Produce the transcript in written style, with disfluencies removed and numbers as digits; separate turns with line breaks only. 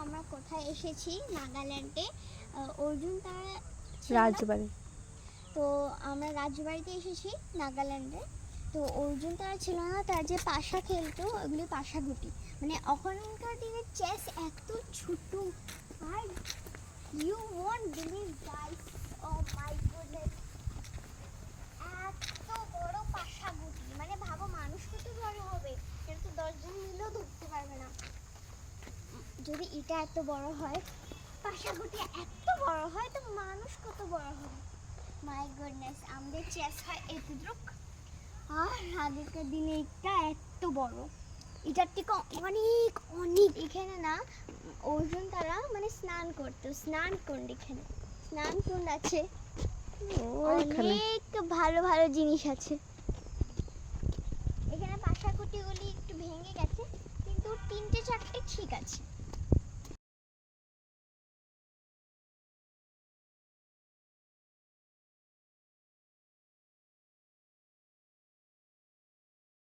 আমরা কোথায় এসেছি, নাগাল্যান্ডে অর্জুন তারা
রাজবাড়ি।
তো আমরা রাজবাড়িতে এসেছি নাগাল্যান্ডে। তো অর্জুন তারা ছিল না, তার যে পাশা খেলতো ওগুলি পাশা গুটি, মানে ওখানকার দিনে চেস এত ছোট। আর you won't believe guys, oh my goodness, এত বড় পাশা গুটি, মানে ভাবো মানুষ কত বড় হবে, এটা তো 10 জন মিলেও ধরতে পারবে না। যদি এটা এত বড় হয়, পাশা গুটি এত বড় হয়, তো মানুষ কত বড় হবে। মাই গুডনেস, আমাদের চেস হয় এতটুক, আর আগেকার দিনে এটা এত বড়, এটার থেকে অনেক অনেক। এখানে না অর্জুন তারা মানে স্নান করতো, স্নান কুণ্ড, এখানে স্নান কুণ্ড আছে, অনেক ভালো ভালো জিনিস আছে। এখানে পাশাকুটিগুলি একটু ভেঙে গেছে, কিন্তু 3টে 4টে ঠিক আছে।